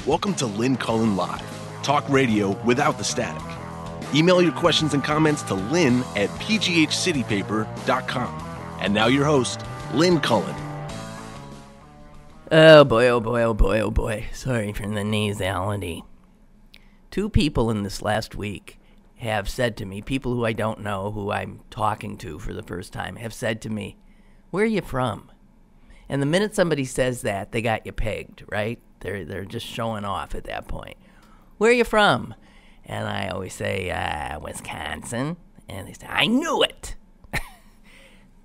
Welcome to Lynn Cullen Live, talk radio without the static. Email your questions and comments to lynn@pghcitypaper.com. And now your host, Lynn Cullen. Oh boy, oh boy, oh boy, oh boy. Sorry for the nasality. Two people in this last week have said to me, people who I don't know, who I'm talking to for the first time, have said to me, "Where are you from?" And the minute somebody says that, they got you pegged, right? They're just showing off at that point. "Where are you from?" And I always say, Wisconsin. And they say, "I knew it."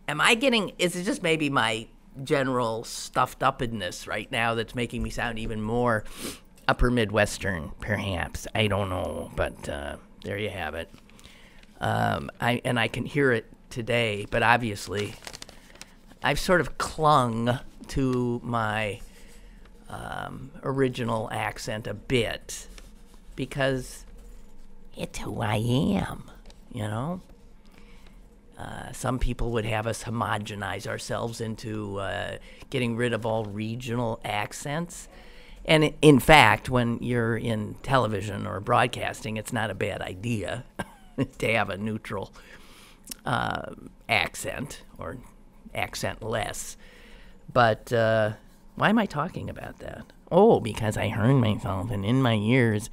Is it just maybe my general stuffed upness right now that's making me sound even more upper Midwestern, perhaps? I don't know, but there you have it. I can hear it today, but obviously I've sort of clung to my original accent a bit because it's who I am, you know? Some people would have us homogenize ourselves into getting rid of all regional accents. And in fact, when you're in television or broadcasting, it's not a bad idea to have a neutral accent or accent-less. But why am I talking about that? Oh, because I heard myself, and in my ears,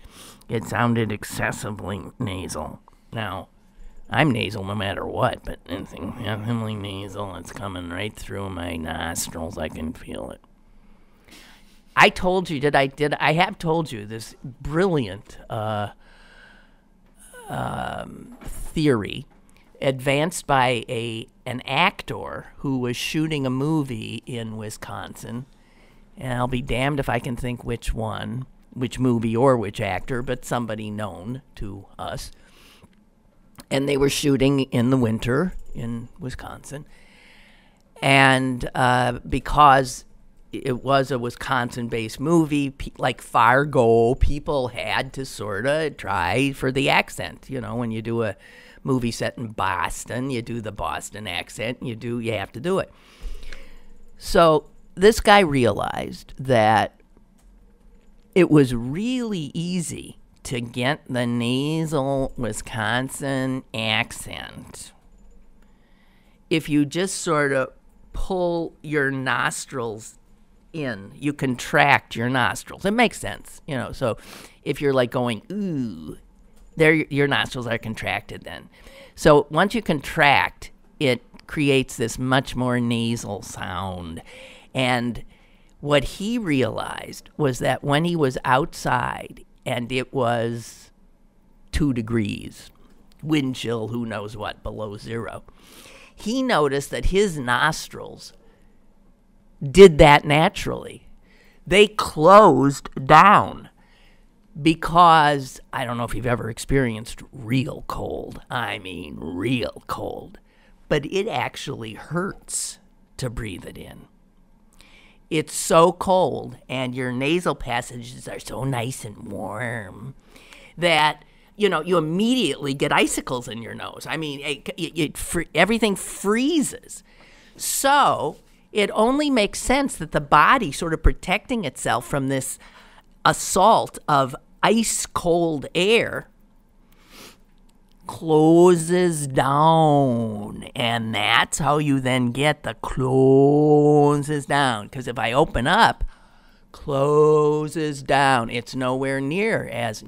it sounded excessively nasal. Now, I'm nasal no matter what, but anything heavily nasal, it's coming right through my nostrils. I can feel it. I told you, I have told you this brilliant theory advanced by an actor who was shooting a movie in Wisconsin, and I'll be damned if I can think which movie or which actor, but somebody known to us. And they were shooting in the winter in Wisconsin, and because it was a Wisconsin-based movie, like Fargo, people had to sort of try for the accent. You know, when you do a movie set in Boston, you do the Boston accent, you have to do it. So this guy realized that it was really easy to get the nasal Wisconsin accent if you just sort of pull your nostrils in. You contract your nostrils. It makes sense, you know. So if you're like going, ooh, your nostrils are contracted then. So once you contract, it creates this much more nasal sound. And what he realized was that when he was outside and it was 2 degrees, wind chill, who knows what, below zero, he noticed that his nostrils did that naturally. They closed down because, I don't know if you've ever experienced real cold. I mean real cold. But it actually hurts to breathe it in. It's so cold, and your nasal passages are so nice and warm that, you know, you immediately get icicles in your nose. I mean, everything freezes. So it only makes sense that the body sort of protecting itself from this assault of ice-cold air closes down, and that's how you then get the closes down. Because if I open up, closes down, it's nowhere near as,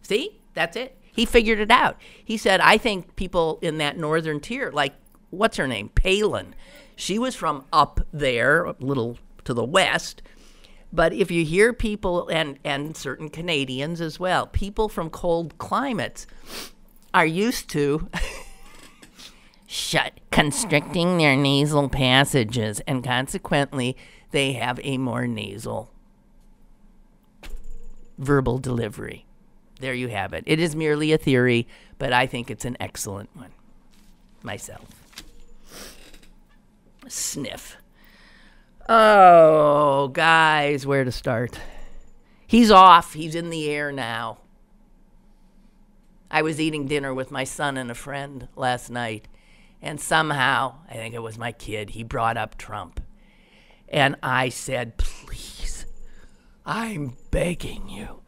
see, that's it. He figured it out. He said, I think people in that northern tier, like, what's her name, Palin, she was from up there, a little to the west. But if you hear people, and certain Canadians as well, people from cold climates are used to constricting their nasal passages, and consequently, they have a more nasal verbal delivery. There you have it. It is merely a theory, but I think it's an excellent one myself. Sniff. Oh, guys, where to start? He's off. He's in the air now. I was eating dinner with my son and a friend last night, and somehow, I think it was my kid, he brought up Trump. And I said, please, I'm begging you,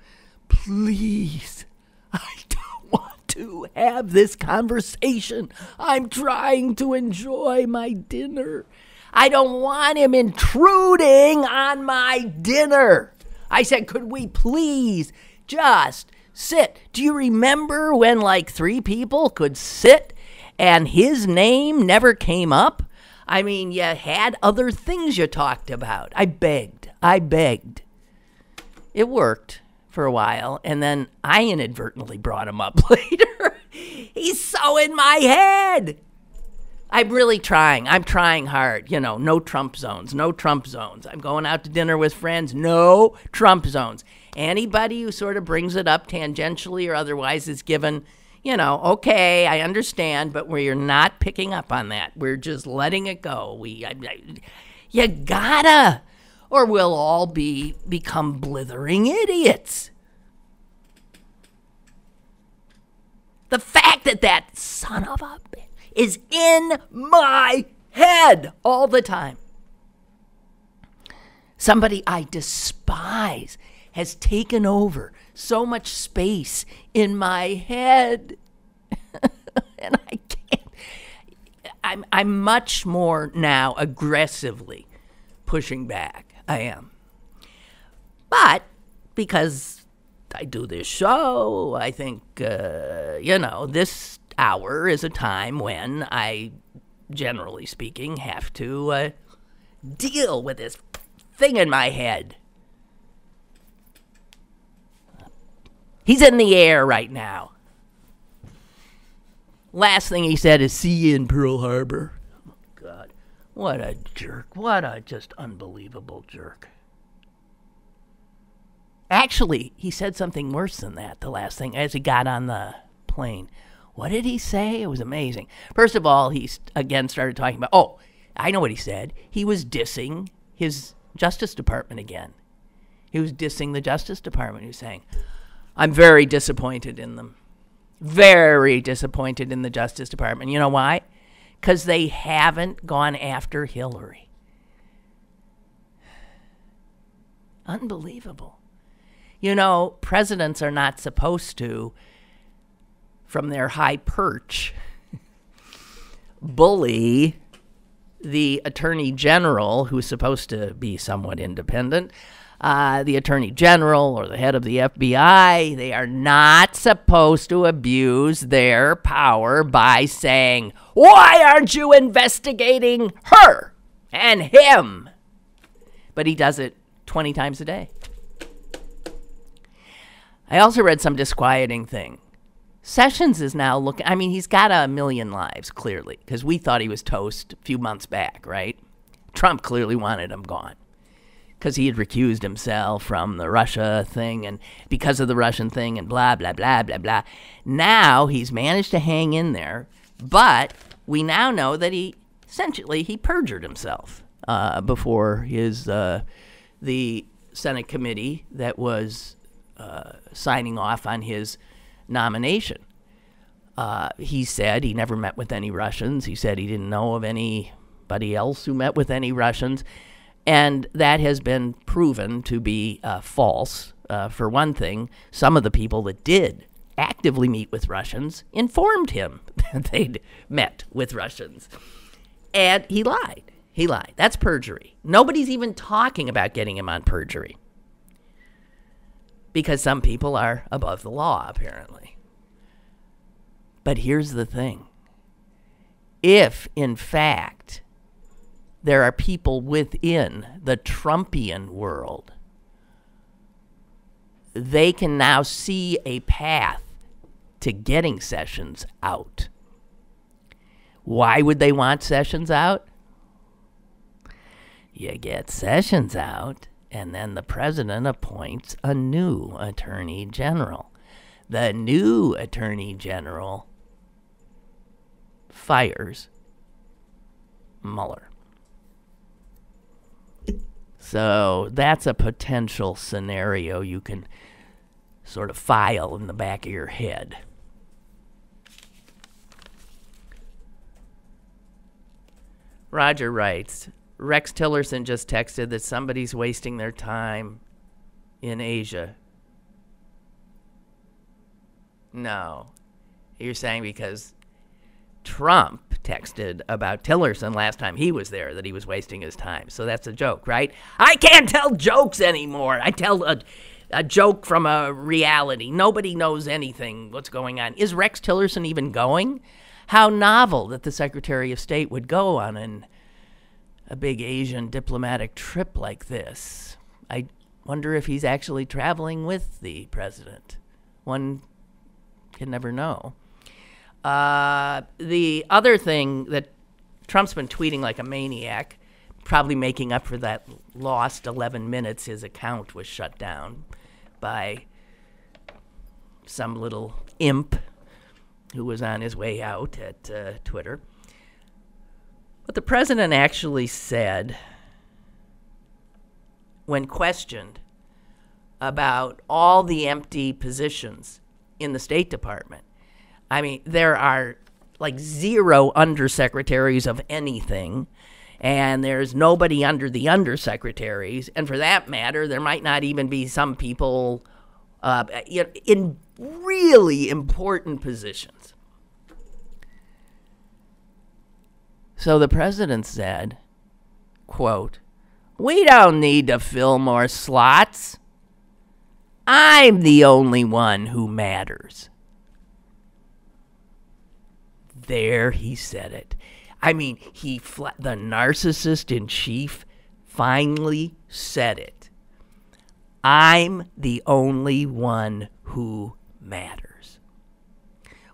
please. I don't want to have this conversation. I'm trying to enjoy my dinner. I don't want him intruding on my dinner. I said, could we please just sit? Do you remember when like 3 people could sit and his name never came up? I mean, you had other things you talked about. I begged. It worked for a while, and then I inadvertently brought him up later. He's so in my head. I'm really trying. I'm trying hard. You know, no Trump zones. I'm going out to dinner with friends. No Trump zones. Anybody who sort of brings it up tangentially or otherwise is given, okay, I understand, but we're not picking up on that. We're just letting it go. You gotta, or we'll all become blithering idiots. The fact that son of a bitch is in my head all the time. Somebody I despise has taken over so much space in my head. And I can't. I'm much more now aggressively pushing back. I am. But because I do this show, I think, this hour is a time when I, generally speaking, have to deal with this thing in my head. He's in the air right now. Last thing he said is, see you in Pearl Harbor. Oh, God. What a jerk. What a just unbelievable jerk. Actually, he said something worse than that, the last thing, as he got on the plane. What did he say? It was amazing. First of all, he again started talking about, I know what he said. He was dissing his Justice Department again. He was dissing the Justice Department. He was saying, I'm very disappointed in them. Very disappointed in the Justice Department. You know why? Because they haven't gone after Hillary. Unbelievable. Presidents are not supposed to, from their high perch, bully the Attorney General, who's supposed to be somewhat independent, the Attorney General or the head of the FBI. They are not supposed to abuse their power by saying, why aren't you investigating her and him? But he does it 20 times a day. I also read some disquieting thing. Sessions is now looking, he's got 1 million lives, clearly, because we thought he was toast a few months back, right? Trump clearly wanted him gone because he had recused himself from the Russia thing and because of the Russian thing and blah, blah, blah, blah, blah. Now he's managed to hang in there, but we now know that he perjured himself before the Senate committee that was signing off on his nomination. He said he never met with any Russians. He said he didn't know of anybody else who met with any Russians. And that has been proven to be false. For one thing, some of the people that did actively meet with Russians informed him that they'd met with Russians. And he lied. That's perjury. Nobody's even talking about getting him on perjury. Because some people are above the law, apparently. But here's the thing. If, in fact, there are people within the Trumpian world, they can now see a path to getting Sessions out. Why would they want Sessions out? You get Sessions out, and then the president appoints a new attorney general. The new attorney general fires Mueller. So that's a potential scenario you can sort of file in the back of your head. Roger writes, Rex Tillerson just texted that somebody's wasting their time in Asia. No. You're saying because Trump texted about Tillerson last time he was there that he was wasting his time. So that's a joke, right? I can't tell jokes anymore. I tell a joke from a reality. Nobody knows anything what's going on. Is Rex Tillerson even going? How novel that the Secretary of State would go on a big Asian diplomatic trip like this. I wonder if he's actually traveling with the president. One can never know. The other thing that Trump's been tweeting like a maniac, probably making up for that lost 11 minutes his account was shut down by some little imp who was on his way out at Twitter. But the president actually said, when questioned about all the empty positions in the State Department, I mean, there are like 0 undersecretaries of anything, and there's nobody under the undersecretaries. And for that matter, there might not even be some people in really important positions. So the president said, quote, "We don't need to fill more slots. I'm the only one who matters." There he said it. I mean, the narcissist in chief finally said it. I'm the only one who matters.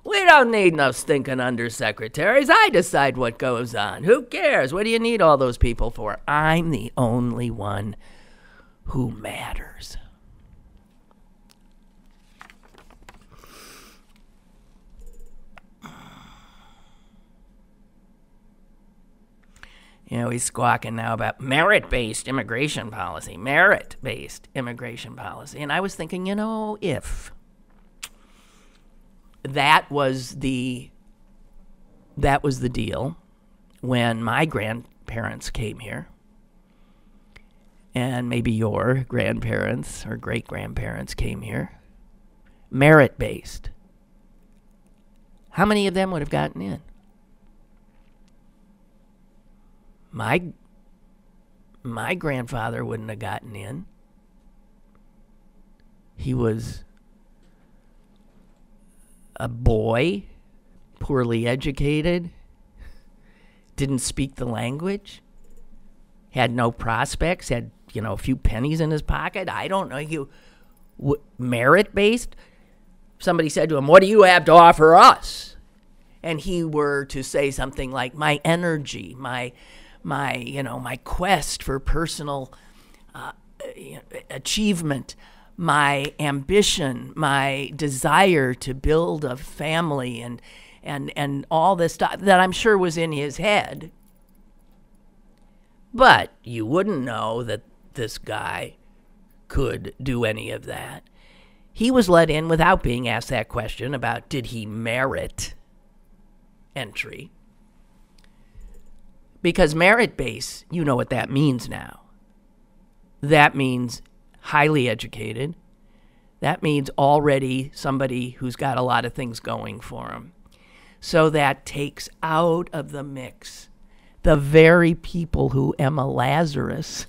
We don't need no stinking undersecretaries. I decide what goes on. Who cares? What do you need all those people for? I'm the only one who matters. You know, he's squawking now about merit-based immigration policy. Merit-based immigration policy. And I was thinking, if that was the deal when my grandparents came here, and maybe your grandparents or great-grandparents came here, merit-based, how many of them would have gotten in? My grandfather wouldn't have gotten in. He was a boy, poorly educated, didn't speak the language, had no prospects, had, a few pennies in his pocket. I don't know. Merit-based? Somebody said to him, "What do you have to offer us?" And he were to say something like, "My energy, my quest for personal achievement, my ambition, my desire to build a family, and all this stuff that I'm sure was in his head." But you wouldn't know that this guy could do any of that. He was let in without being asked that question about did he merit entry. Because merit-based, you know what that means now. That means highly educated. That means already somebody who's got a lot of things going for him. So that takes out of the mix the very people who Emma Lazarus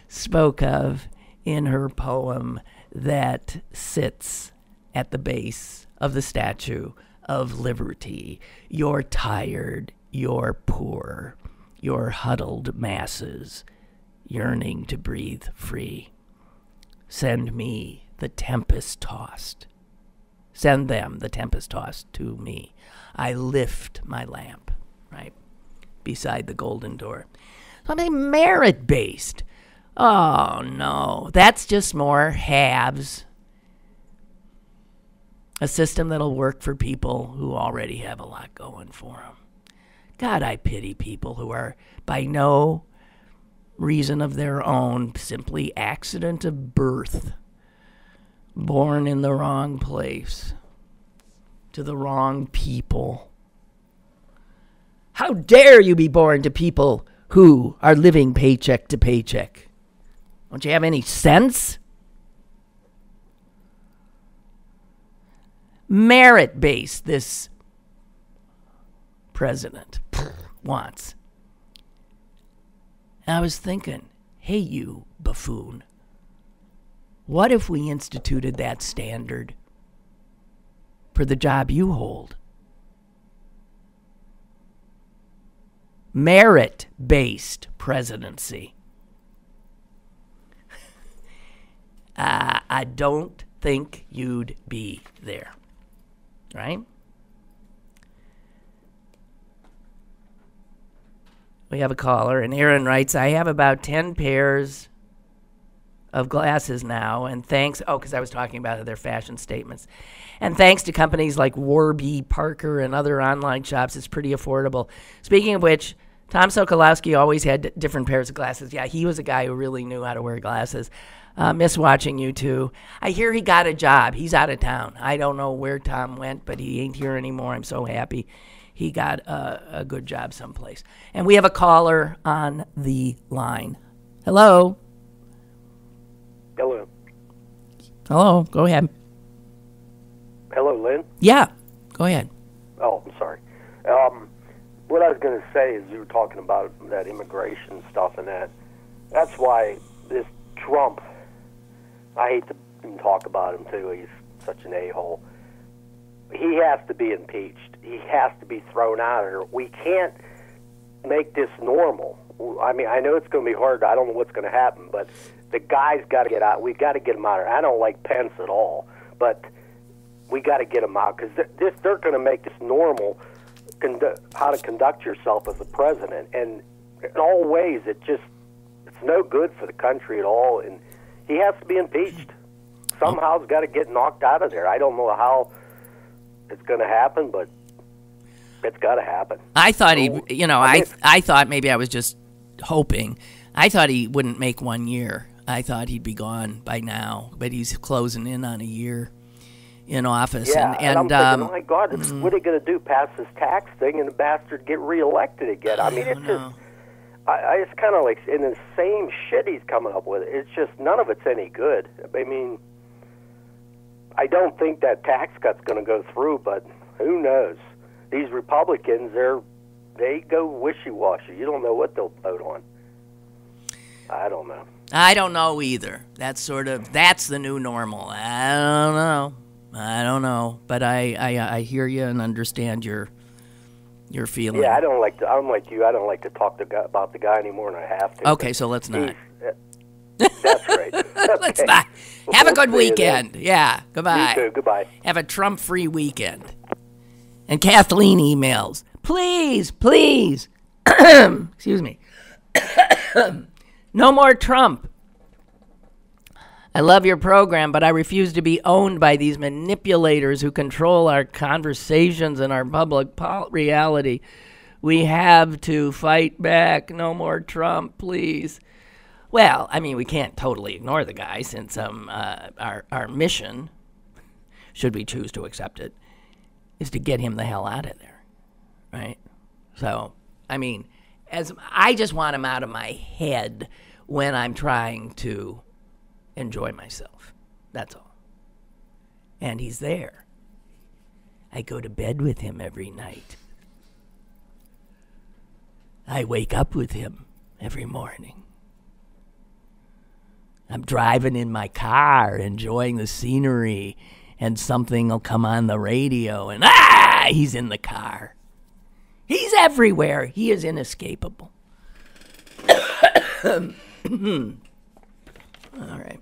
spoke of in her poem that sits at the base of the Statue of Liberty. You're tired. You're poor, you're huddled masses, yearning to breathe free. Send me the tempest-tossed. Send them the tempest-tossed to me. I lift my lamp, right, beside the golden door. Something merit-based. Oh, no, that's just more haves. A system that'll work for people who already have a lot going for them. God, I pity people who are by no reason of their own, simply accident of birth, born in the wrong place, to the wrong people. How dare you be born to people who are living paycheck to paycheck? Don't you have any sense? merit-based this president wants. And I was thinking, hey, you buffoon, what if we instituted that standard for the job you hold? Merit-based presidency. I don't think you'd be there, right? We have a caller, and Aaron writes, I have about 10 pairs of glasses now, and thanks, because I was talking about their fashion statements. And thanks to companies like Warby Parker and other online shops, it's pretty affordable. Speaking of which, Tom Sokolowski always had different pairs of glasses. Yeah, he was a guy who really knew how to wear glasses. Miss watching you too. I hear he got a job. He's out of town. I don't know where Tom went, but he ain't here anymore. I'm so happy he got a good job someplace. And we have a caller on the line. Hello. Hello. Hello. Go ahead. Hello, Lynn? Yeah. Go ahead. Oh, I'm sorry. What I was going to say is you were talking about that immigration stuff and that's why this Trump, I hate to even talk about him too, he's such an a-hole. He has to be impeached. He has to be thrown out of here. We can't make this normal. I mean, I know it's going to be hard. I don't know what's going to happen, but the guy's got to get out. We've got to get him out of here. I don't like Pence at all, but we got to get him out because they're going to make this normal, how to conduct yourself as a president. And in all ways, it's no good for the country at all. And he has to be impeached. Somehow he's got to get knocked out of there. I don't know how it's going to happen, but it's got to happen. I thought I thought maybe I was just hoping. I thought he wouldn't make 1 year. I thought he'd be gone by now, but he's closing in on a year in office. Yeah, and I'm thinking, oh my God, what are they going to do? Pass this tax thing and the bastard get reelected again? I mean, it's just, it's kind of like in the same shit he's coming up with. It's just none of it's any good. I mean, I don't think that tax cut's going to go through, but who knows? These Republicans, they go wishy-washy. You don't know what they'll vote on. I don't know. I don't know either. That's the new normal. I don't know. But I hear you and understand your feeling. Yeah, I'm like you. I don't like to talk about the guy anymore, and I have to. Okay, so let's not. That's right. Okay. Let's not. Have a good weekend. Yeah, goodbye. You too. Goodbye. Have a Trump-free weekend. And Kathleen emails, please, excuse me, no more Trump. I love your program, but I refuse to be owned by these manipulators who control our conversations and our public reality. We have to fight back. No more Trump, please. Well, I mean, we can't totally ignore the guy since our mission, should we choose to accept it, is to get him the hell out of there, right? So, I mean, I just want him out of my head when I'm trying to enjoy myself. That's all. And he's there. I go to bed with him every night. I wake up with him every morning. I'm driving in my car, enjoying the scenery, and something will come on the radio, and he's in the car. He's everywhere. He is inescapable. All right.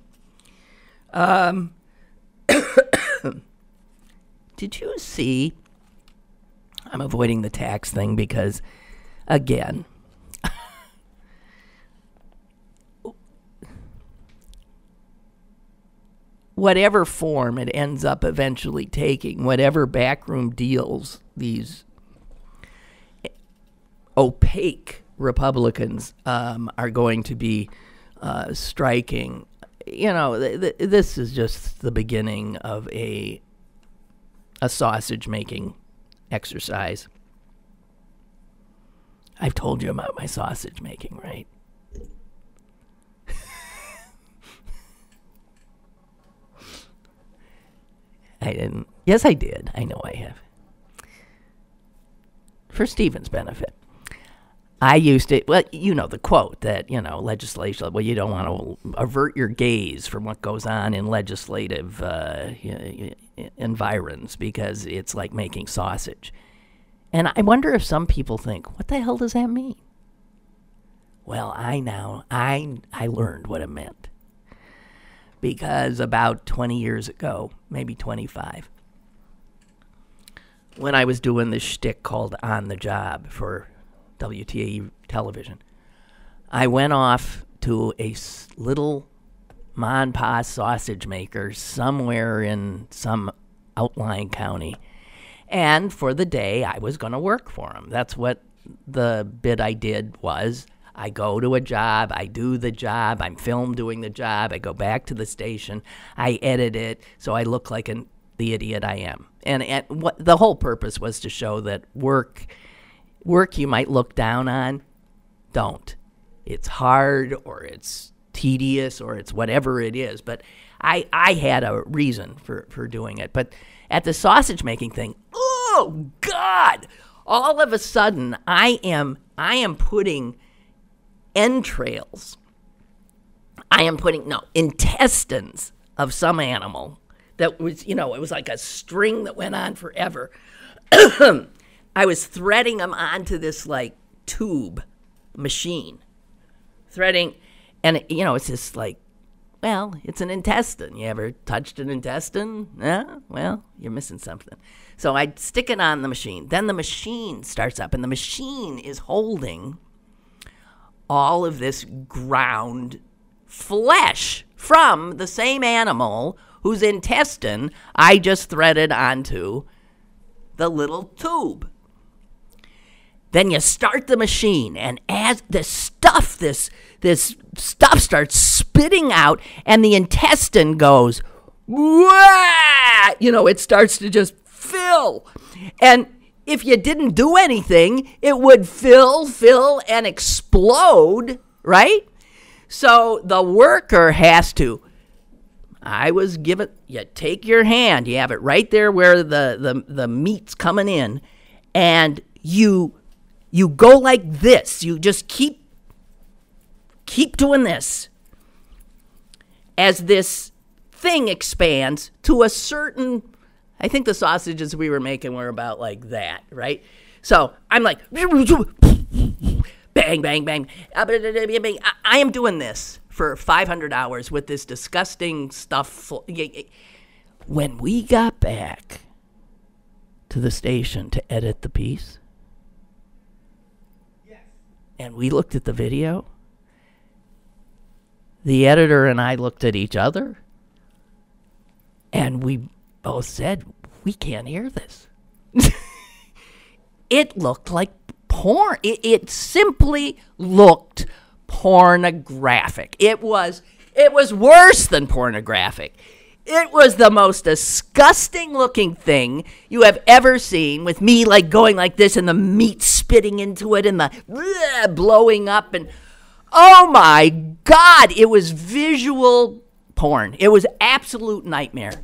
Did you see? I'm avoiding the tax thing because, again, whatever form it ends up eventually taking, whatever backroom deals these opaque Republicans are going to be striking, this is just the beginning of a sausage-making exercise. I've told you about my sausage-making, right? I didn't. Yes, I did. I know I have. For Stephen's benefit. I used it, well, you know, the quote that, legislation, well, you don't want to avert your gaze from what goes on in legislative environs because it's like making sausage. And I wonder if some people think, what the hell does that mean? Well, I learned what it meant. Because about 20 years ago, maybe 25, when I was doing this shtick called On the Job for WTAE television, I went off to a little ma and pa sausage maker somewhere in some outlying county. And for the day, I was going to work for him. That's what the bit I did was. I go to a job, I do the job, I'm filmed doing the job, I go back to the station, I edit it so I look like the idiot I am. And the whole purpose was to show that work you might look down on, don't. It's hard or it's tedious or it's whatever it is. But I had a reason for doing it. But at the sausage making thing, oh God! All of a sudden I am putting entrails. I am putting intestines of some animal that was, it was like a string that went on forever. I was threading them onto this like tube machine. Threading, and it's just like, well, it's an intestine. You ever touched an intestine? Yeah? Well, you're missing something. So I'd stick it on the machine. Then the machine starts up, and the machine is holding all of this ground flesh from the same animal whose intestine I just threaded onto the little tube. Then you start the machine, and as this stuff starts spitting out, and the intestine goes, wah! It starts to just fill. And if you didn't do anything, it would fill, and explode, right? So the worker has to. I was given, you take your hand, you have it right there where the meat's coming in, and you go like this. You just keep doing this as this thing expands to a certain. I think the sausages we were making were about like that, right? So I'm like, bang, bang, bang. I am doing this for 500 hours with this disgusting stuff. When we got back to the station to edit the piece, and we looked at the video, the editor and I looked at each other, and we both said, we can't hear this. It looked like porn. It simply looked pornographic. It was worse than pornographic. It was the most disgusting looking thing you have ever seen, with me like going like this and the meat spitting into it and the blowing up, and oh my God, it was visual porn. It was absolute nightmare.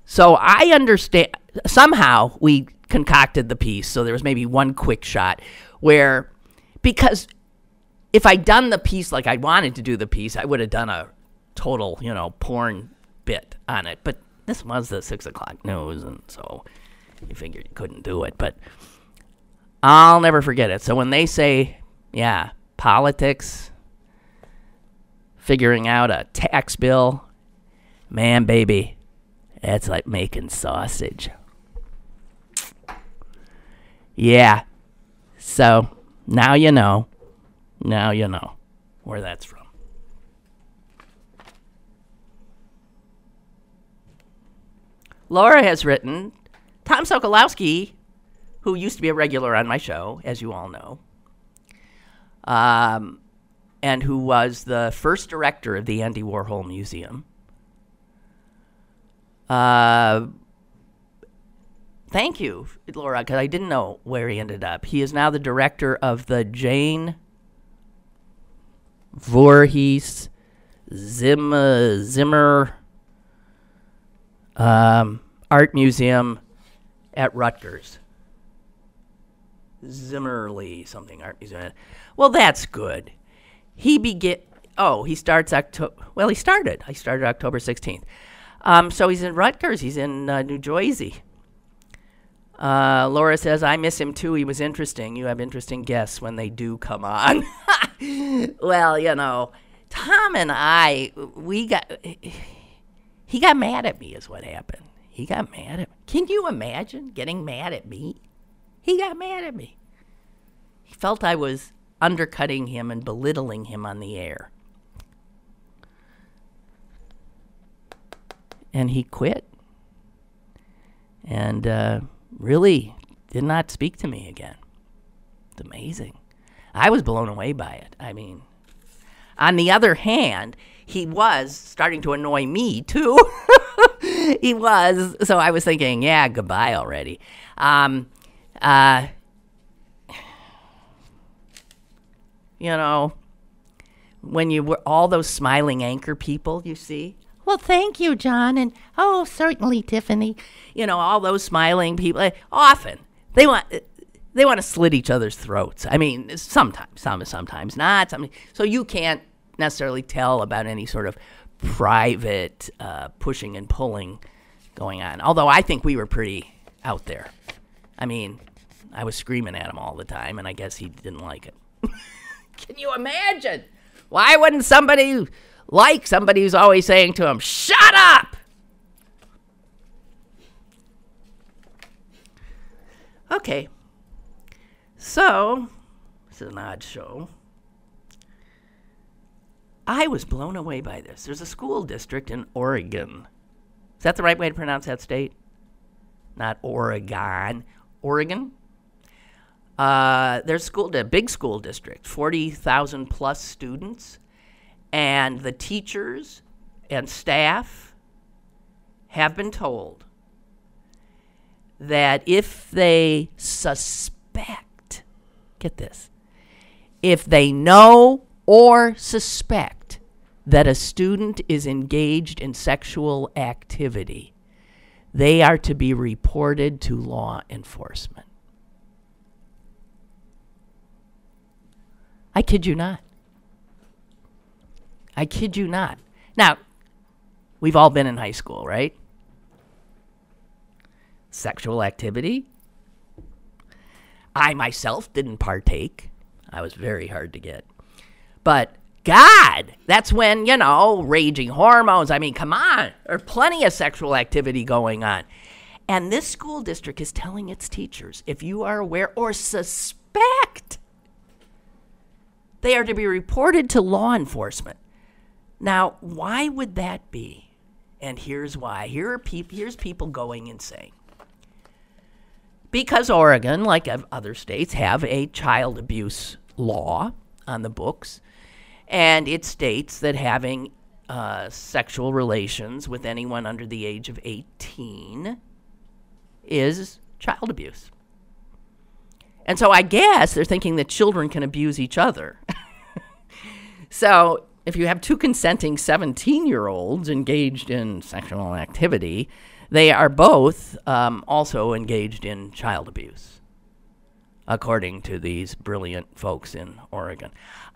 So I understand, somehow we concocted the piece, so there was maybe one quick shot where, because if I'd done the piece like I wanted to do the piece, I would have done a total, porn bit on it. But this was the 6 o'clock news, and so you figured you couldn't do it. But I'll never forget it. So when they say, yeah, politics, figuring out a tax bill, man, baby, that's like making sausage. Yeah. So now you know. Now you know where that's from. Laura has written, Tom Sokolowski, who used to be a regular on my show, as you all know, and who was the first director of the Andy Warhol Museum. Thank you, Laura, because I didn't know where he ended up. He is now the director of the Jane Voorhees Zimmer art museum at Rutgers. Zimmerly something art museum. Well, that's good. He starts October. Well, he started. I started October 16th. So he's in Rutgers. He's in New Jersey. Laura says, I miss him too. He was interesting. You have interesting guests when they do come on. Well, you know, Tom and I, he got mad at me is what happened. He got mad at me. Can you imagine getting mad at me? He got mad at me. He felt I was undercutting him and belittling him on the air. And he quit. And really did not speak to me again. It's amazing. I was blown away by it. I mean, on the other hand, he was starting to annoy me too. He was. So I was thinking, yeah, goodbye already. You know, when you were all those smiling anchor people, you see. Well, thank you, John, and oh, certainly, Tiffany. You know, all those smiling people. Often they want to slit each other's throats. I mean, sometimes not. So you can't necessarily tell about any sort of private pushing and pulling going on. Although I think we were pretty out there. I mean, I was screaming at him all the time, and I guess he didn't like it. Can you imagine? Why wouldn't somebody like somebody who's always saying to him, shut up? Okay. So, this is an odd show. I was blown away by this. There's a school district in Oregon. Is that the right way to pronounce that state? Not Oregon. Oregon? There's a big school district, 40,000 plus students, and the teachers and staff have been told that if they suspect, get this, if they know or suspect that a student is engaged in sexual activity, they are to be reported to law enforcement. I kid you not. I kid you not. Now, we've all been in high school, right? Sexual activity. I myself didn't partake. I was very hard to get. But God, that's when, you know, raging hormones. I mean, come on. There's plenty of sexual activity going on. And this school district is telling its teachers, if you are aware or suspect, they are to be reported to law enforcement. Now, why would that be? And here's why. Here's people going insane. Because Oregon, like other states, have a child abuse law on the books. And it states that having sexual relations with anyone under the age of 18 is child abuse. And so I guess they're thinking that children can abuse each other. So if you have two consenting 17-year-olds engaged in sexual activity, they are both also engaged in child abuse, according to these brilliant folks in Oregon.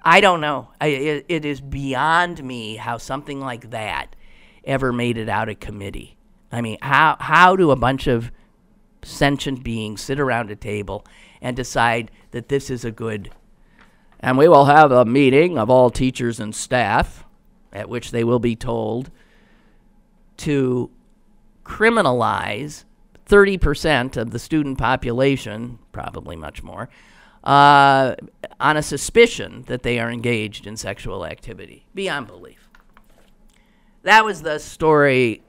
I don't know. It is beyond me how something like that ever made it out of committee. I mean, how do a bunch of sentient beings sit around a table and decide that this is a good, and we will have a meeting of all teachers and staff at which they will be told to criminalize 30% of the student population, probably much more, on a suspicion that they are engaged in sexual activity. Beyond belief. That was the story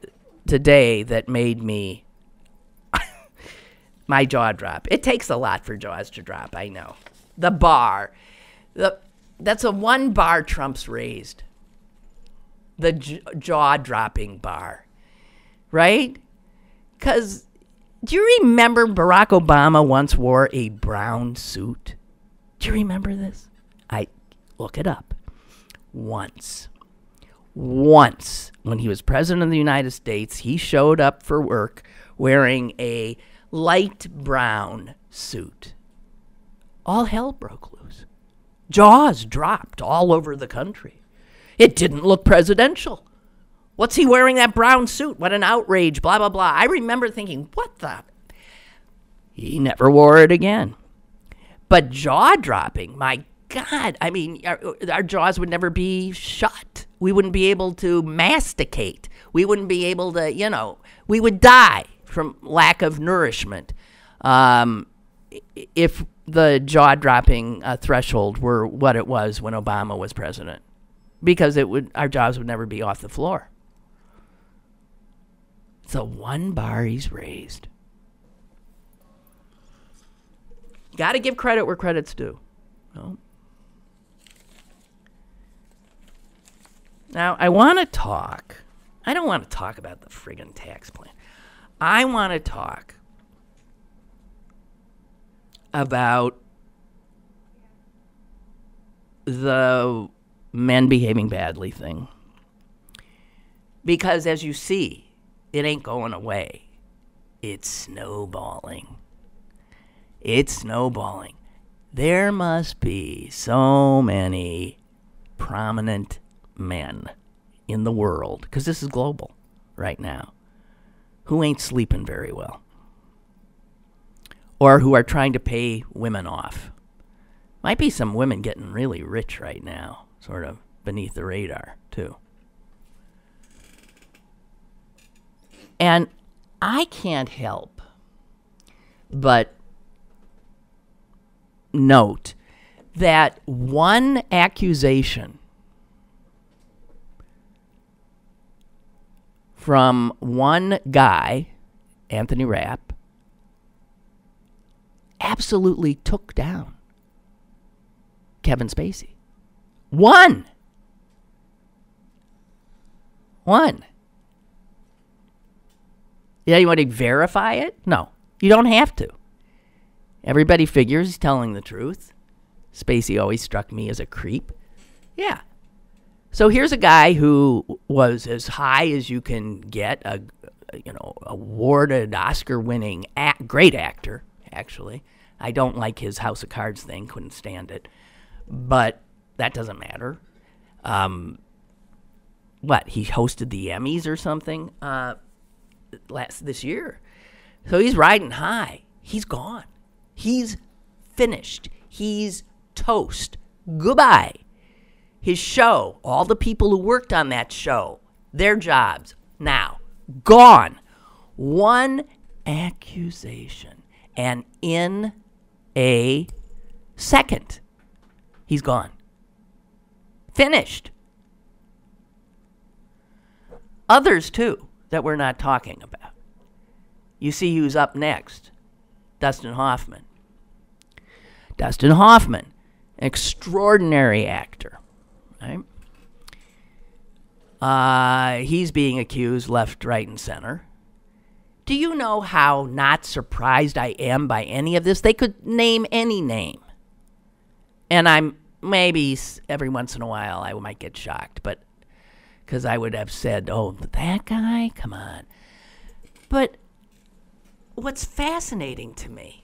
today that made me my jaw drop. It takes a lot for jaws to drop, I know. The bar. That's a one bar Trump's raised. The jaw-dropping bar. Right? Because do you remember Barack Obama once wore a brown suit? Do you remember this? Look it up. Once. once, when he was president of the United States, he showed up for work wearing a light brown suit. All hell broke loose. Jaws dropped all over the country. It didn't look presidential. What's he wearing that brown suit? What an outrage, blah, blah, blah. I remember thinking, what the? He never wore it again. But jaw-dropping, my God. I mean, our jaws would never be shut. We wouldn't be able to masticate. We wouldn't be able to, we would die from lack of nourishment if the jaw-dropping threshold were what it was when Obama was president, because our jaws would never be off the floor. So one bar he's raised. Got to give credit where credit's due. No. Now, I want to talk. I don't want to talk about the friggin' tax plan. I want to talk about the men behaving badly thing. Because as you see, it ain't going away. It's snowballing. It's snowballing. There must be so many prominent men in the world, because this is global right now, who ain't sleeping very well, or who are trying to pay women off. Might be some women getting really rich right now, sort of beneath the radar, too. And I can't help but note that one accusation from one guy, Anthony Rapp, absolutely took down Kevin Spacey. One. Yeah, you want to verify it? No, you don't have to. Everybody figures he's telling the truth. Spacey always struck me as a creep. Yeah. So here's a guy who was as high as you can get, awarded, Oscar-winning, great actor, actually. I don't like his House of Cards thing, couldn't stand it. But that doesn't matter. He hosted the Emmys or something this year. So he's riding high. He's gone. He's finished. He's toast. Goodbye. His show, all the people who worked on that show, their jobs, now, gone. One accusation. And in a second, he's gone. Finished. Others, too, that we're not talking about. You see who's up next. Dustin Hoffman. Dustin Hoffman, extraordinary actor. Right? He's being accused left, right, and center. Do you know how not surprised I am by any of this? They could name any name. And I'm maybe every once in a while I might get shocked, but because I would have said, oh, that guy? Come on. But what's fascinating to me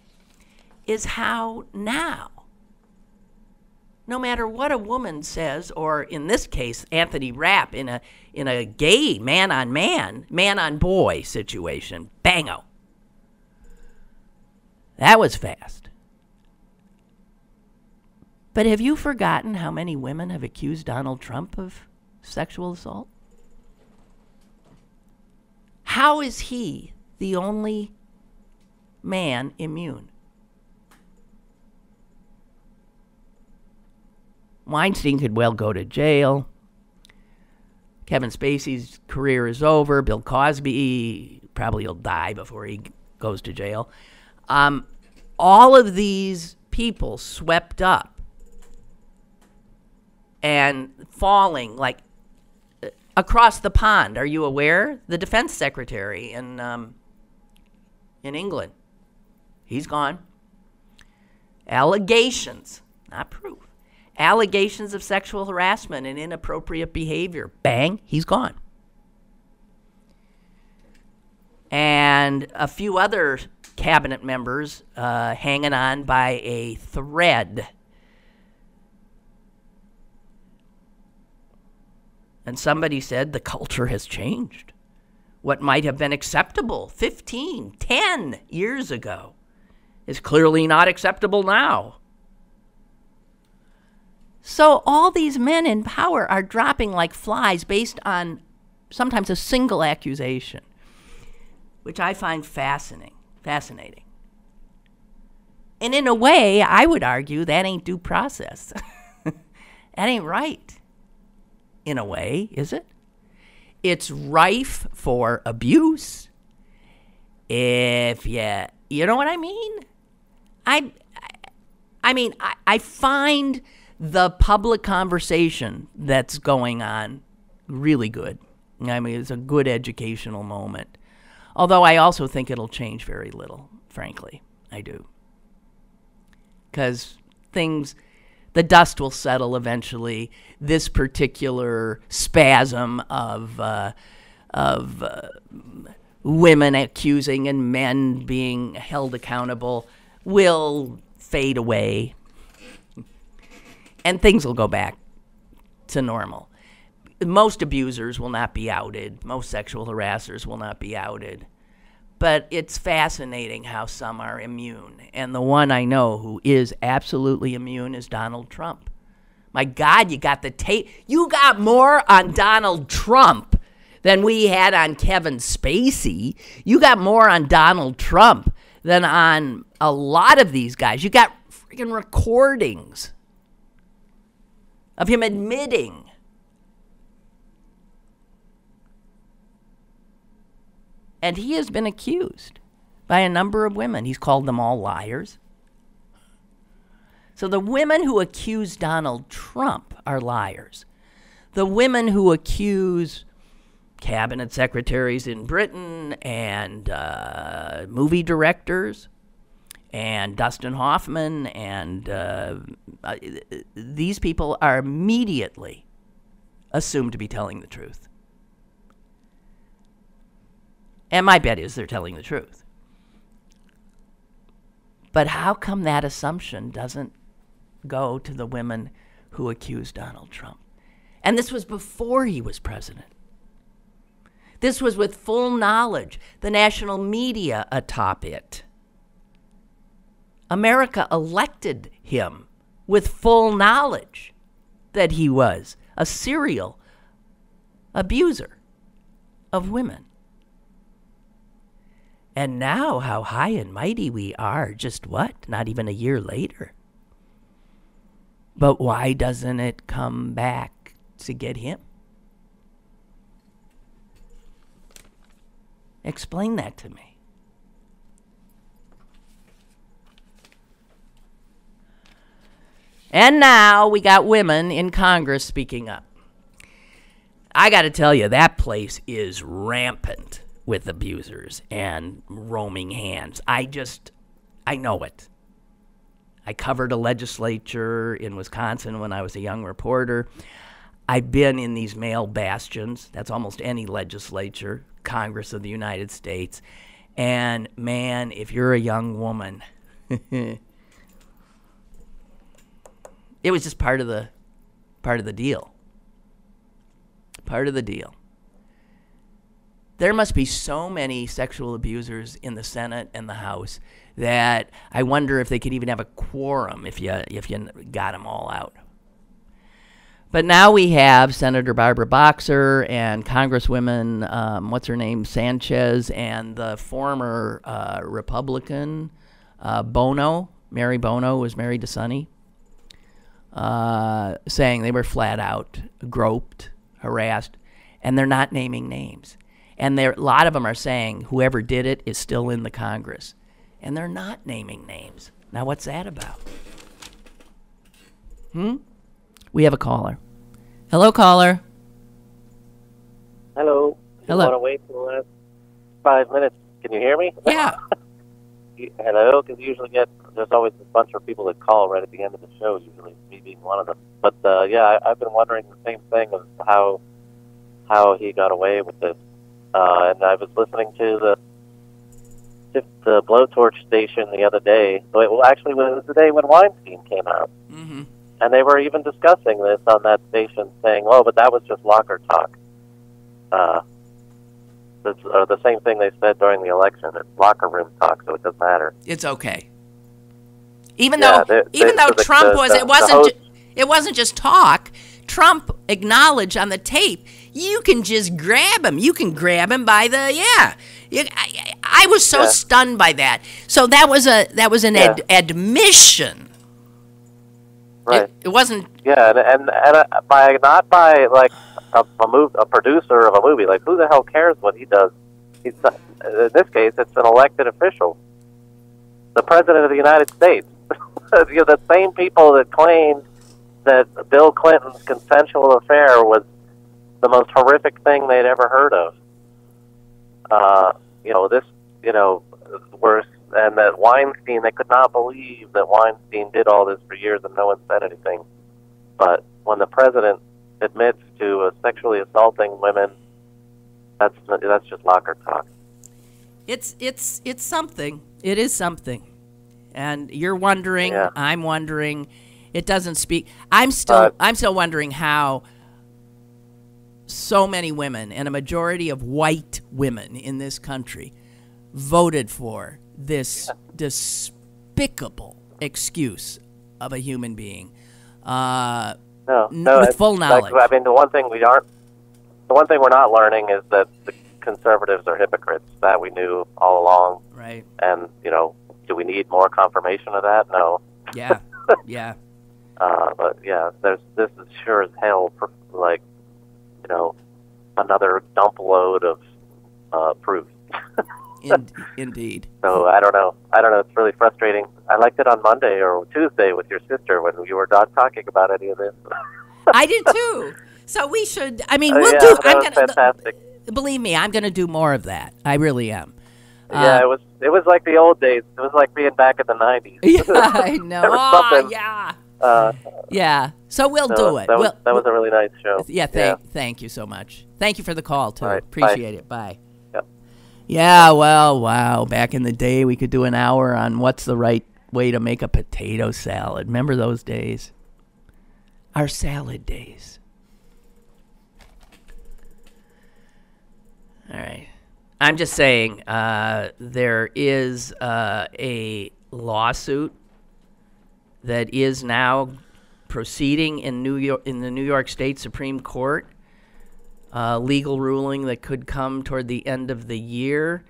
is how now, no matter what a woman says, or in this case, Anthony Rapp in a gay man-on-man, man-on-boy situation, bango. That was fast. But have you forgotten how many women have accused Donald Trump of sexual assault? How is he the only man immune? Weinstein could well go to jail. Kevin Spacey's career is over. Bill Cosby probably will die before he goes to jail. All of these people swept up and falling like across the pond. Are you aware? The defense secretary in England, he's gone. Allegations, not proof. Allegations of sexual harassment and inappropriate behavior. Bang, he's gone. And a few other cabinet members hanging on by a thread. And somebody said the culture has changed. What might have been acceptable 15, 10 years ago is clearly not acceptable now. So all these men in power are dropping like flies based on sometimes a single accusation, which I find fascinating. And in a way, I would argue that ain't due process. That ain't right. In a way, is it? It's rife for abuse. If you know what I mean? I find the public conversation that's going on really good. I mean, it's a good educational moment. Although I also think it'll change very little, frankly. I do. Because the dust will settle eventually. This particular spasm of women accusing and men being held accountable will fade away. And things will go back to normal. Most abusers will not be outed. Most sexual harassers will not be outed. But it's fascinating how some are immune. And the one I know who is absolutely immune is Donald Trump. My God, you got the tape. You got more on Donald Trump than we had on Kevin Spacey. You got more on Donald Trump than on a lot of these guys. You got freaking recordings of him admitting. And he has been accused by a number of women. He's called them all liars. So the women who accuse Donald Trump are liars. The women who accuse cabinet secretaries in Britain and movie directors and Dustin Hoffman and these people are immediately assumed to be telling the truth. And my bet is they're telling the truth. But how come that assumption doesn't go to the women who accused Donald Trump? And this was before he was president. This was with full knowledge, the national media atop it. America elected him with full knowledge that he was a serial abuser of women. And now how high and mighty we are, just what? Not even a year later. But why doesn't it come back to get him? Explain that to me. And now we got women in Congress speaking up. I got to tell you, that place is rampant with abusers and roaming hands. I know it. I covered a legislature in Wisconsin when I was a young reporter. I've been in these male bastions. That's almost any legislature, Congress of the United States. And man, if you're a young woman, it was just part of the deal. Part of the deal. There must be so many sexual abusers in the Senate and the House that I wonder if they could even have a quorum if you got them all out. But now we have Senator Barbara Boxer and Congresswoman, what's her name, Sanchez, and the former Republican Bono, Mary Bono, was married to Sonny, saying they were flat out groped, harassed, and they're not naming names. And a lot of them are saying whoever did it is still in the Congress. And they're not naming names. Now, what's that about? We have a caller. Hello, caller. Hello. Hello. I want to wait for the last 5 minutes. Can you hear me? Yeah. Hello, because you usually get there's always a bunch of people that call right at the end of the show, usually me being one of them. But I've been wondering the same thing of how he got away with this. And I was listening to the blowtorch station the other day. Well, actually, it was the day when Weinstein came out. Mm-hmm. And they were even discussing this on that station, saying, "Oh, but that was just locker talk." The same thing they said during the election. It's locker room talk, so it doesn't matter. It's okay. Even though Trump it wasn't just talk. Trump acknowledged on the tape, you can just grab him. You can grab him by the I was so stunned by that. So that was an admission. Right. It wasn't. Yeah, and not by like a producer of a movie. Like, who the hell cares what he does? In this case, it's an elected official, the president of the United States. The same people that claimed that Bill Clinton's consensual affair was the most horrific thing they'd ever heard of. Worse, and that Weinstein, they could not believe that Weinstein did all this for years and no one said anything. But when the president admits to sexually assaulting women, that's just locker talk. It's something. It is something. And you're wondering, I'm wondering, it doesn't speak. I'm still wondering how so many women, and a majority of white women in this country, voted for this despicable excuse of a human being. With full knowledge. Like, I mean, the one thing we're not learning is that the conservatives are hypocrites. That we knew all along. Right. And do we need more confirmation of that? No. Yeah. Yeah. But this is sure as hell like, another dump load of proof. Indeed. So I don't know. It's really frustrating. I liked it on Monday or Tuesday with your sister when you were not talking about any of this. I did too. So we should. I mean, fantastic. Believe me, I'm gonna do more of that. I really am. It was like the old days. It was like being back in the 90s. Yeah, I know. Yeah. So we'll do it. That was a really nice show. Thank you so much. Thank you for the call too. Right, Appreciate it. Bye. Yep. Yeah. Well, wow. Back in the day, we could do an hour on what's the right way to make a potato salad. Remember those days? Our salad days. All right. I'm just saying there is a lawsuit that is now proceeding in the New York State Supreme Court. Legal ruling that could come toward the end of the year,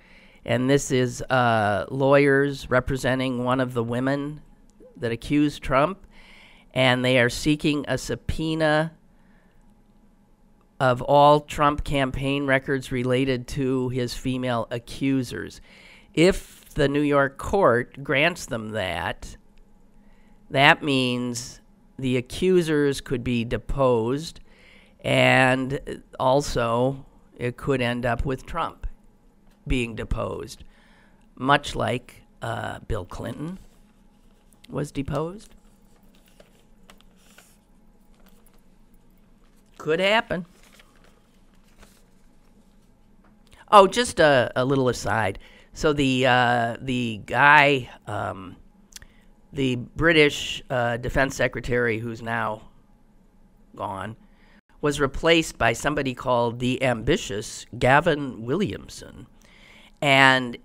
and this is lawyers representing one of the women that accused Trump, and they are seeking a subpoena of all Trump campaign records related to his female accusers. If the New York court grants them that means the accusers could be deposed, and also it could end up with Trump being deposed, much like Bill Clinton was deposed. Could happen. Oh, just a little aside. So the guy, the British defense secretary, who's now gone, was replaced by somebody called the ambitious Gavin Williamson. And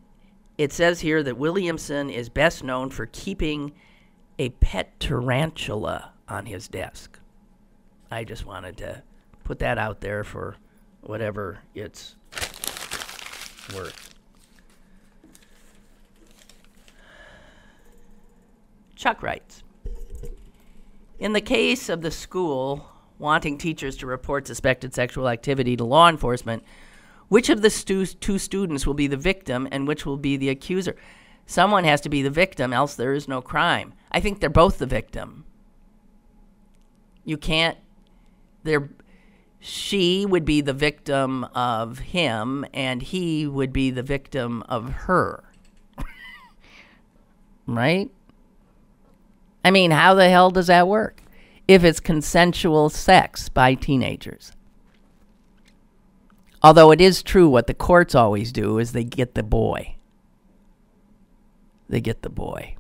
it says here that Williamson is best known for keeping a pet tarantula on his desk. I just wanted to put that out there for whatever it's worth. Chuck writes, in the case of the school wanting teachers to report suspected sexual activity to law enforcement, which of the two students will be the victim and which will be the accuser? Someone has to be the victim, else there is no crime. I think they're both the victim. You can't... She would be the victim of him, and he would be the victim of her. Right? I mean, how the hell does that work if it's consensual sex by teenagers? Although it is true what the courts always do is they get the boy. They get the boy.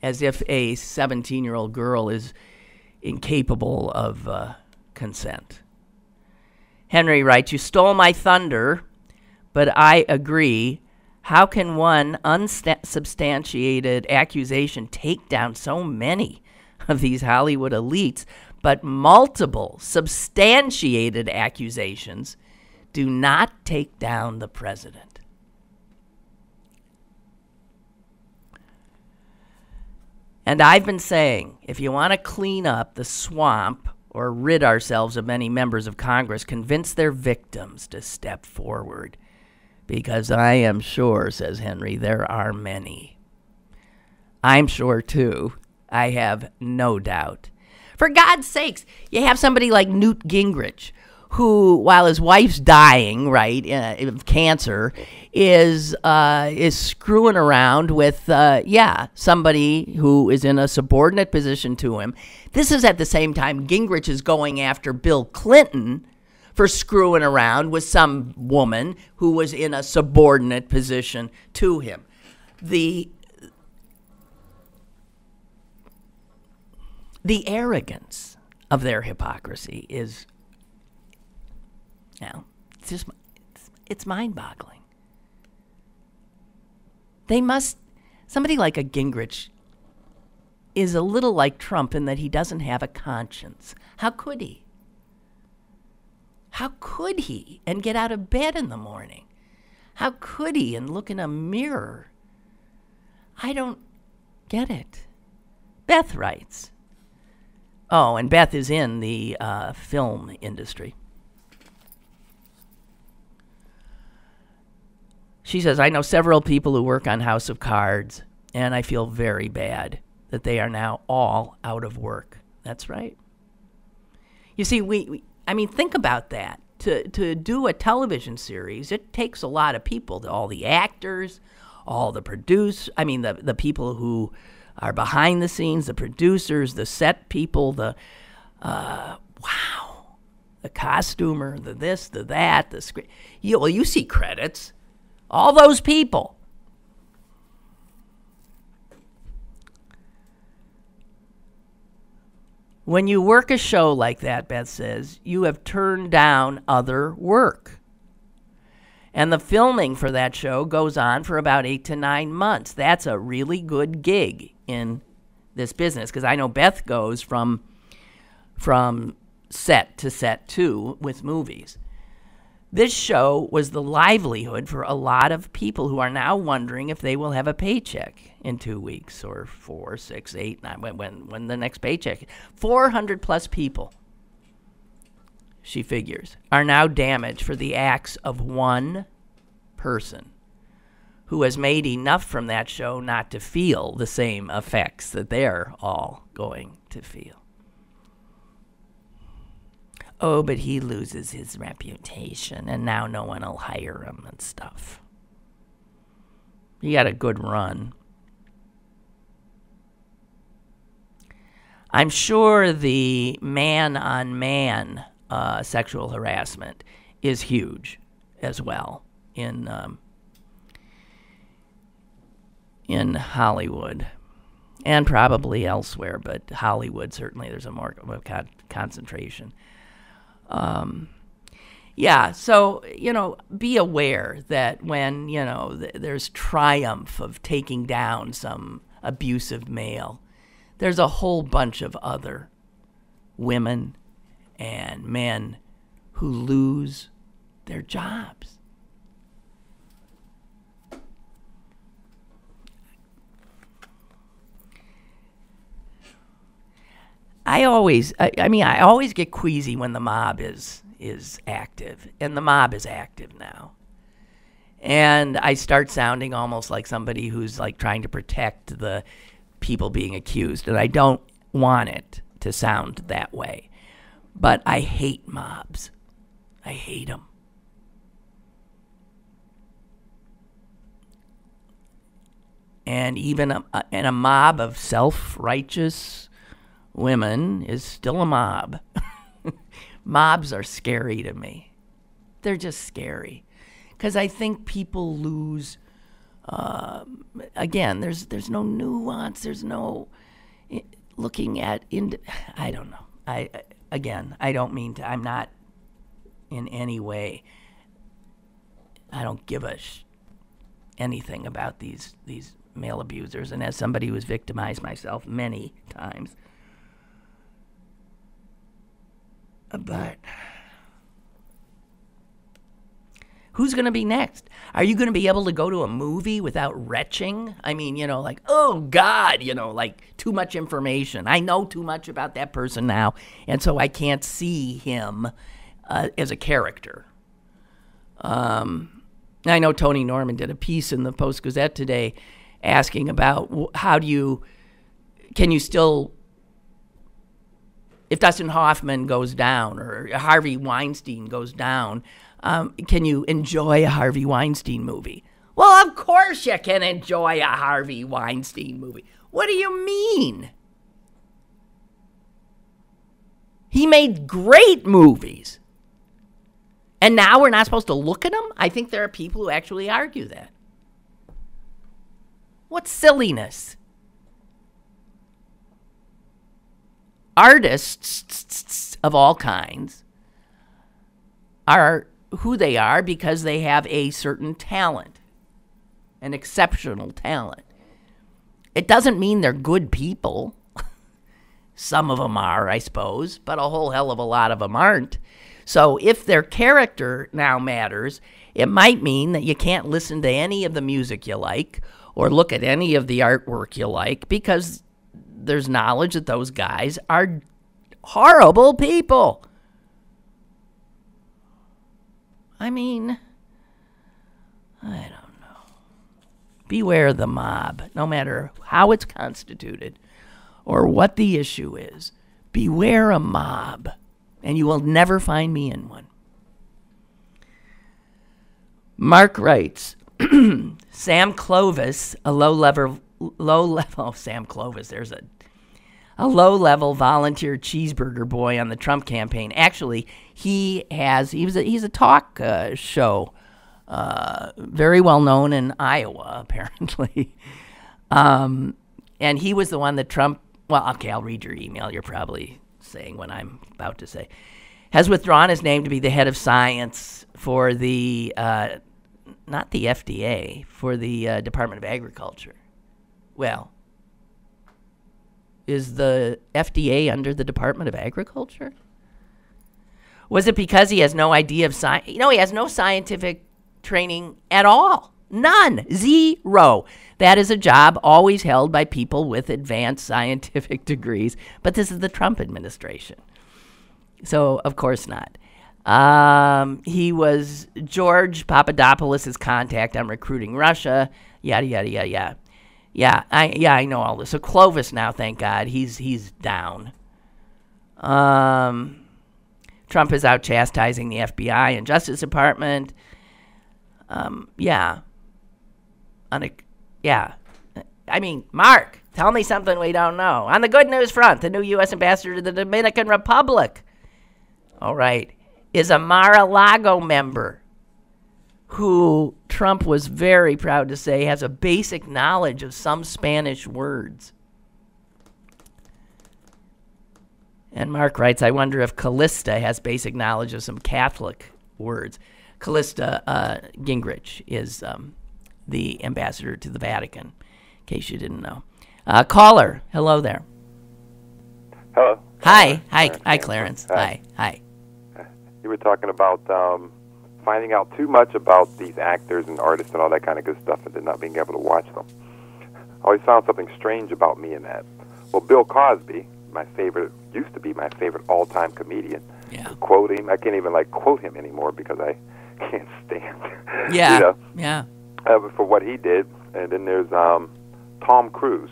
As if a 17-year-old girl is incapable of consent. Henry writes, you stole my thunder, but I agree. How can one unsubstantiated accusation take down so many of these Hollywood elites, but multiple substantiated accusations do not take down the president? And I've been saying, if you want to clean up the swamp or rid ourselves of many members of Congress, convince their victims to step forward. Because I am sure, says Henry, there are many. I'm sure, too. I have no doubt. For God's sakes, you have somebody like Newt Gingrich, who, while his wife's dying, right, of cancer, is screwing around with, somebody who is in a subordinate position to him. This is at the same time Gingrich is going after Bill Clinton for screwing around with some woman who was in a subordinate position to him. The arrogance of their hypocrisy is, it's mind-boggling. Somebody like a Gingrich is a little like Trump in that he doesn't have a conscience. How could he? How could he and get out of bed in the morning? How could he and look in a mirror? I don't get it. Beth writes. Oh, and Beth is in the film industry. She says, I know several people who work on House of Cards, and I feel very bad that they are now all out of work. That's right. You see, think about that. To do a television series, it takes a lot of people, all the actors, all the the people who are behind the scenes, the producers, the set people, the costumer, the this, the that, the script. You see credits. All those people. When you work a show like that, Beth says, you have turned down other work. And the filming for that show goes on for about 8 to 9 months. That's a really good gig in this business, because I know Beth goes from set to set too with movies. This show was the livelihood for a lot of people who are now wondering if they will have a paycheck in 2 weeks or 4, 6, 8, 9, when the next paycheck. 400 plus people, she figures, are now damaged for the acts of one person who has made enough from that show not to feel the same effects that they're all going to feel. Oh, but he loses his reputation, and now no one will hire him and stuff. He got a good run. I'm sure the man-on-man sexual harassment is huge as well in Hollywood, and probably elsewhere, but Hollywood, certainly there's a more of a concentration. So, be aware that when, there's triumph of taking down some abusive male, there's a whole bunch of other women and men who lose their jobs. I always get queasy when the mob is active, and the mob is active now. And I start sounding almost like somebody who's like trying to protect the people being accused, and I don't want it to sound that way. But I hate mobs. I hate them. And even a mob of self-righteous women is still a mob. Mobs are scary to me. They're just scary. Because I think people lose, again, there's no nuance, there's no looking at, I don't know. I don't mean to, I'm not in any way, I don't give a anything about these male abusers. And as somebody who's victimized myself many times, but who's going to be next? Are you going to be able to go to a movie without retching? I mean, like, oh, God, like too much information. I know too much about that person now, and so I can't see him as a character. I know Tony Norman did a piece in the Post-Gazette today asking about can you still, if Dustin Hoffman goes down or Harvey Weinstein goes down, can you enjoy a Harvey Weinstein movie? Well, of course you can enjoy a Harvey Weinstein movie. What do you mean? He made great movies. And now we're not supposed to look at them? I think there are people who actually argue that. What silliness. Artists of all kinds are who they are because they have a certain talent, an exceptional talent. It doesn't mean they're good people. Some of them are, I suppose, but a whole hell of a lot of them aren't. So if their character now matters, it might mean that you can't listen to any of the music you like or look at any of the artwork you like because there's knowledge that those guys are horrible people. I mean, I don't know. Beware the mob, no matter how it's constituted or what the issue is. Beware a mob, and you will never find me in one. Mark writes, Sam Clovis, a low-level, Sam Clovis, there's a low-level volunteer cheeseburger boy on the Trump campaign. Actually, he's a talk show, very well known in Iowa, apparently. And he was the one that Trump, well, okay, I'll read your email. You're probably saying what I'm about to say. Has withdrawn his name to be the head of science for the, not the FDA, for the Department of Agriculture. Well, is the FDA under the Department of Agriculture? Was it because he has no idea of science? He has no scientific training at all. None. Zero. That is a job always held by people with advanced scientific degrees. But this is the Trump administration. So, of course not. He was George Papadopoulos' contact on recruiting Russia. Yada, yada, yada, yada. Yeah, I know all this. So Clovis now, thank God, he's down. Trump is out chastising the FBI and Justice Department. Yeah. I mean, Mark, tell me something we don't know. On the good news front, the new U.S. ambassador to the Dominican Republic, all right, is a Mar-a-Lago member who Trump was very proud to say has a basic knowledge of some Spanish words. And Mark writes, I wonder if Callista has basic knowledge of some Catholic words. Callista Gingrich is the ambassador to the Vatican, in case you didn't know. Caller, hello there. Hello. Hi, Clarence. Hi. You were talking about finding out too much about these actors and artists and all that kind of good stuff and then not being able to watch them. I always found something strange about me in that. Well, Bill Cosby, used to be my favorite all-time comedian. Yeah. Quote him. I can't even quote him anymore because I can't stand. Yeah. Yeah. For what he did. And then there's Tom Cruise.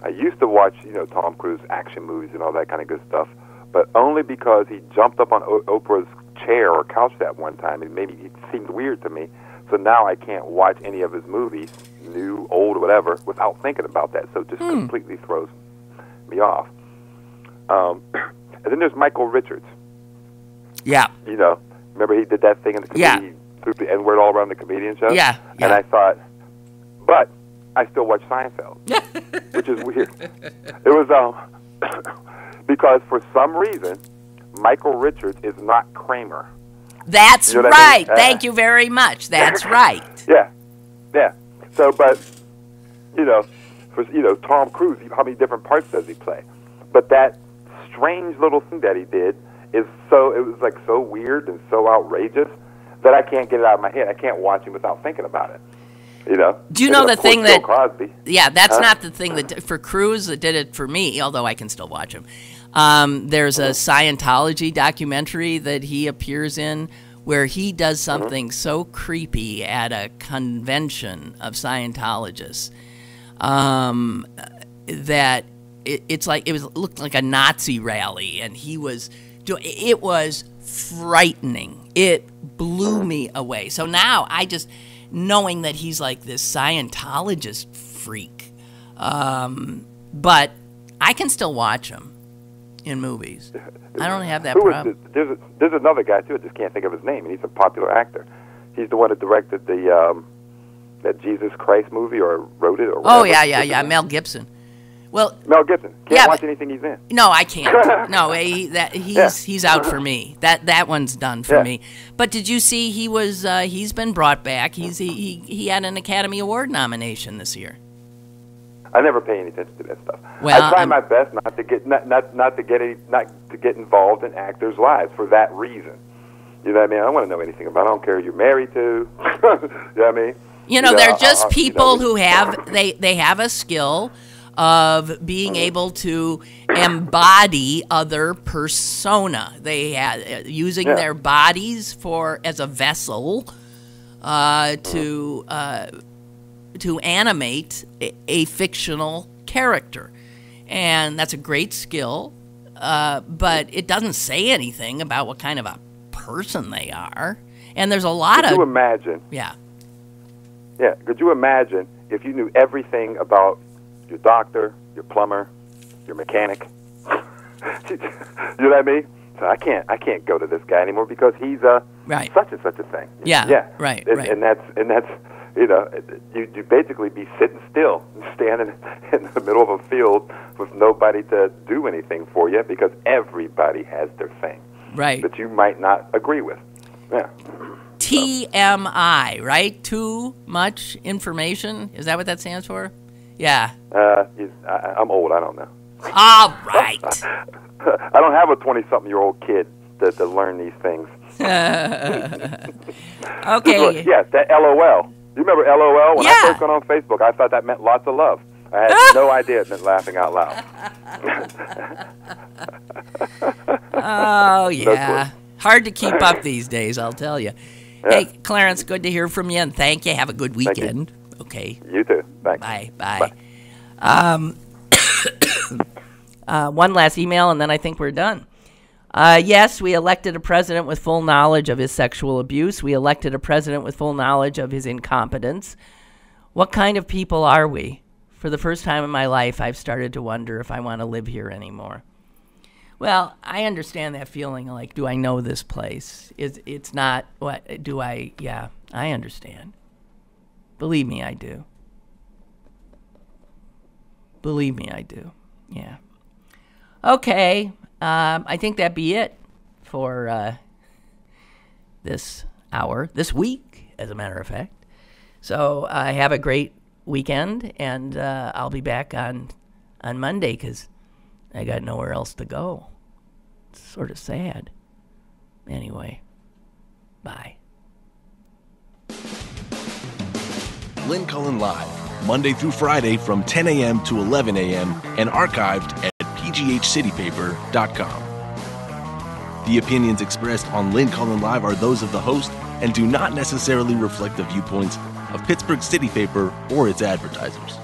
I used to watch, Tom Cruise action movies and all that kind of good stuff, but only because he jumped up on Oprah's chair or couch that one time, and maybe it seemed weird to me. So now I can't watch any of his movies, new, old, whatever, without thinking about that. So it just completely throws me off. And then there's Michael Richards. Yeah. You know, remember he did that thing in the comedian, he threw the N-word all around the comedian show? Yeah. And I thought, but I still watch Seinfeld, which is weird. It was because for some reason, Michael Richards is not Kramer. That's you know right. I mean? Thank you very much. That's right. Yeah. So, but for Tom Cruise, how many different parts does he play? But that strange little thing that he did it was like so weird and so outrageous that I can't get it out of my head. I can't watch him without thinking about it. You know? Do you know the thing Bill that? Cosby. Yeah, that's not the thing that for Cruise that did it for me. Although I can still watch him. There's a Scientology documentary that he appears in where he does something so creepy at a convention of Scientologists that it looked like a Nazi rally, and he was. It was frightening. It blew me away. So now knowing that he's like this Scientologist freak, but I can still watch him in movies. I don't have that problem. There's another guy too. I just can't think of his name, and he's a popular actor. He's the one that directed that Jesus Christ movie, or wrote it, or whatever. Oh yeah, Mel Gibson. Well, Mel Gibson. Can't watch anything he's in. No, I can't. No, he's out for me. That one's done for me. But did you see he's been brought back? He had an Academy Award nomination this year. I never pay any attention to that stuff. Well, I try my best not to get involved in actors' lives for that reason. You know what I mean? I don't want to know anything about it. I don't care who you're married to. You know what I mean? They're just people who have they have a skill of being able to embody other persona. They have using their bodies as a vessel to animate a fictional character, and that's a great skill. But it doesn't say anything about what kind of a person they are. And there's a lot of. Could you imagine? Yeah. Yeah. Could you imagine if you knew everything about your doctor, your plumber, your mechanic? You know what I mean? So I can't go to this guy anymore because he's such and such a thing. Yeah. Right. And that's you basically be sitting still, standing in the middle of a field with nobody to do anything for you because everybody has their thing. Right. That you might not agree with. Yeah. TMI, right? Too much information? Is that what that stands for? Yeah. I'm old. I don't know. All right. I don't have a 20-something-year-old kid to learn these things. Okay. Yeah, that LOL. You remember LOL? When I first got on Facebook, I thought that meant lots of love. I had no idea it meant laughing out loud. Oh, yeah. Hard to keep up these days, I'll tell you. Yeah. Hey, Clarence, good to hear from you, and thank you. Have a good weekend. Okay. You too. Thanks. Bye. One last email, and then I think we're done. Yes, we elected a president with full knowledge of his sexual abuse. We elected a president with full knowledge of his incompetence. What kind of people are we? For the first time in my life, I've started to wonder if I want to live here anymore. Well, I understand that feeling like, do I know this place? It's not, what, do I, yeah, I understand. Believe me, I do. Believe me, I do. Yeah. Okay, I think that'd be it for this hour, this week, as a matter of fact. So have a great weekend, and I'll be back on Monday because I got nowhere else to go. It's sort of sad. Anyway, bye. Lynn Cullen Live, Monday through Friday from 10 a.m. to 11 a.m. and archived at pghcitypaper.com. The opinions expressed on Lynn Cullen Live are those of the host and do not necessarily reflect the viewpoints of Pittsburgh City Paper or its advertisers.